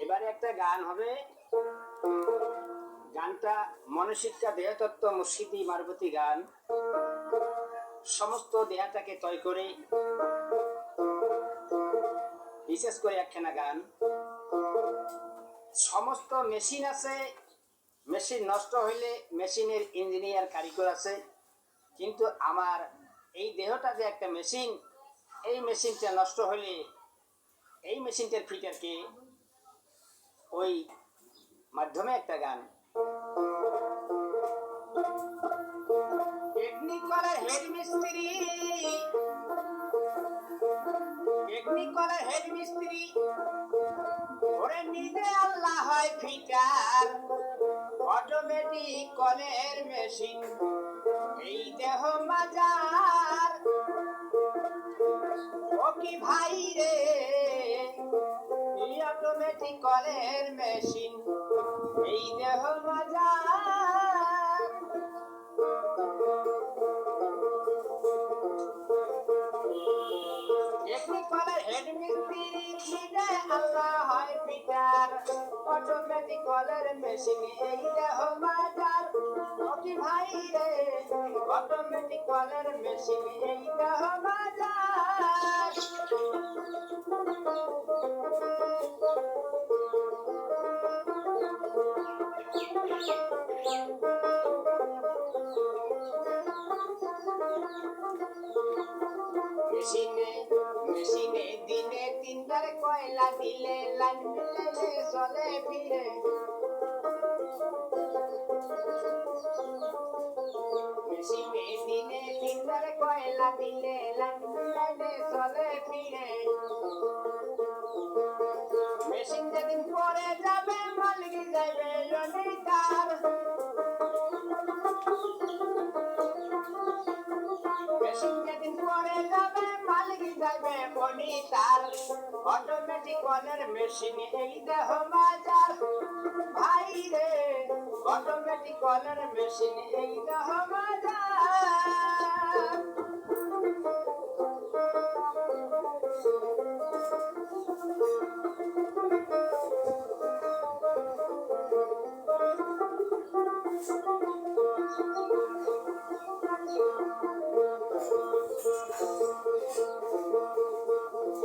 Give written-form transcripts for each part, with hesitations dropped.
এবারে একটা গান হবে, গানটা মনশিক্ষা দেহতত্ত্ব মুর্শিদি মারবতী গান। সমস্ত দেহটাকে তয় করে বিশেষ করে একখানা গান। সমস্ত মেশিন আছে, মেশিন নষ্ট হইলে মেশিনের ইঞ্জিনিয়ার কারিগর আছে, কিন্তু আমার এই দেহটা যে একটা মেশিন, এই মেশিনটা নষ্ট হইলে এই মেশিনটার ফিটারকে ওই মাধ্যমে একটা গান। টেকনিক্যালের হেড মিস্ত্রি ওরে নিজে আল্লাহ হয় ফিটার। অটোমেটিক কলের মেশিন এই দেহ মাজার। ও কি ভাই রে, অটোমেটিক কলের মেশিন এই দেহ মাজার। টেকনিক্যালের হেড মিস্ত্রি নিজে আল্লাহ হয় ফিটার। অটোমেটিক কলের মেশিন এই দেহ মাজার। ও কি ভাই রে, অটোমেটিক কলের মেশিন এই দেহ মাজার। মেশিনে দিনে 3বার কয়লা দিলে লাইন মিলে চলে ফিরে। মেশিনে দিনে 3বার কয়লা দিলে লাইন মিলে চলে ফিরে। মেশিন যেদিন পরে যাবে মালিক যাবে জমিদার। মেশিন যেদিন পরে যাবে মালিক যাবে মনিটার। অটোমেটিক কলের মেশিন এই দেহ মাজার। ভাই রে, অটোমেটিক কলের মেশিন এই দেহ মাজার।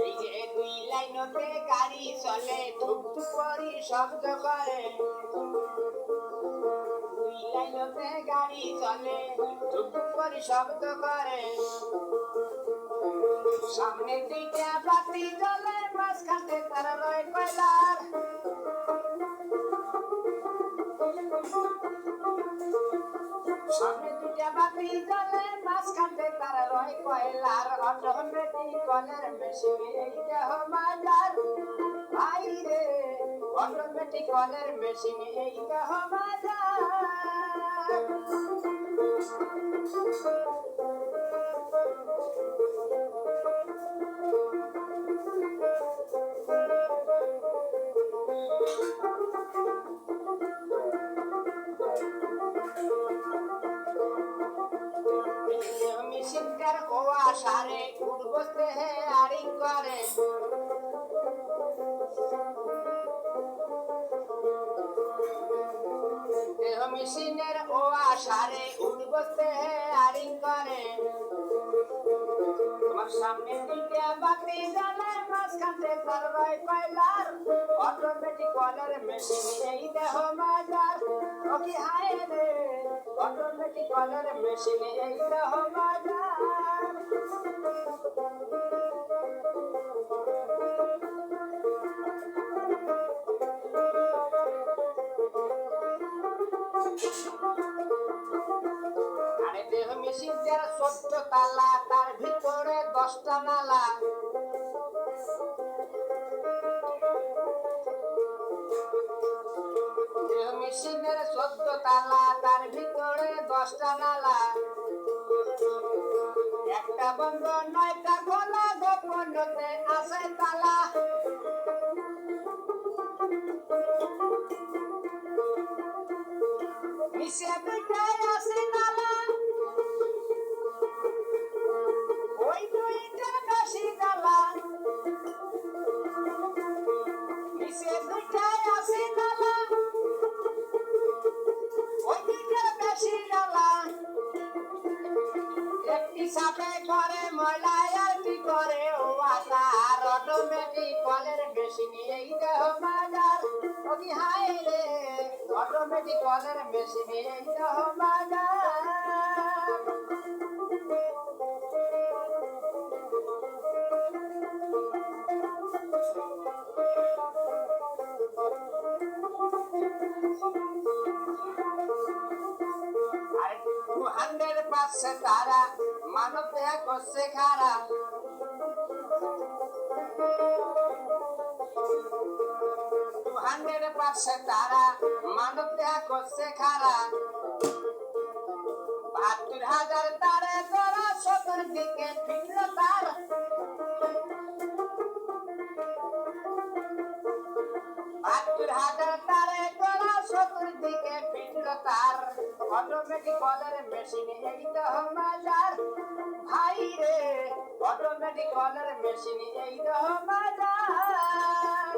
এই যে 2 লাইনতে গাড়ি চলে ধুক ধুক করি শব্দ করে। 2 লাইনতে গাড়ি চলে ধুক ধুক করি শব্দ করে। সামনে 2টা বাতি জ্বলে, মাঝখানে তার রয় কয়লার। সামনে 2টা বাতি জ্বলে, মাঝখানে তার রয় কয়লার। অটোমেটিক কলের মেশিন এই দেহ মাজার। ভাই রে, অটোমেটিক কলের মেশিন এই দেহ মাজার। মেশিনটার ও আশারে উঠ বসতে হে আড়িং করে। দেহ মেশিনের ও আশারে উঠ বসতে হে আড়িং করে। তোমার সামনে 2টা বাতি জ্বলে, মাঝখানে তার রয় কয়লার। অটোমেটিক কলের মেশিন এই দেহ মাজার। ও কি হায় রে, অটোমেটিক কলের মেশিন এই দেহ মাজার। আরে দেহ মেশিনটার 14 তালা, তার ভিতরে 10টা নালা। দেহ মেশিনের 14 তালা, তার ভিতরে 10টা নালা। একটা বন্ধ 9টা খোলা, গোপনতে আছে তালা। নিচে 2টায় আছে নালা, সাফে করে ময়লা আর কি করে ও আতার অটোমেটিক কলের মেশিন এই দেহ বাজার ও কি হাই রে অটোমেটিক কলের মেশিন এই দেহ বাজার আর 200% তারা মানব দেহ করছে খারাপ 200% তারা মানব দেহ করছে খারাপ 72,000 তারে তোরা 70 দিকে ফিরল তার 72,000 তারে তোরা 70 দিকে ফিরল তার অটোমেটিক কলের মেশিন এই দেহ বাজার ভাই রে অটোমেটিক কলের মেশিন এই দেহ বাজার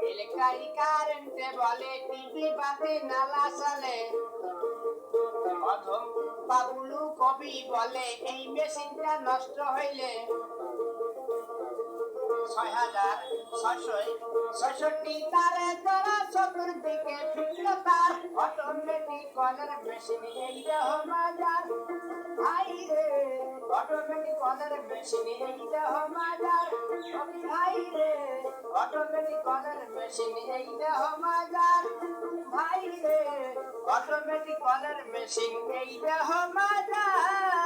ইলেকট্রিক কারেন্টে বলে টিভি বাতি নালা চলে অধম বাবুলু কবি বলে এই মেশিনটা নষ্ট হইলে 6,666 তারে তোরা 70 দিকে ফিরল তার অটোমেটিক কলের মেশিন এই দেহ বাজার ভাই রে অটোমেটিক কলের মেশিন এই দেহ বাজার ভাই রে অটোমেটিক কলের মেশিন এই দেহ বাজার ভাই রে অটোমেটিক কলের মেশিন এই দেহ বাজার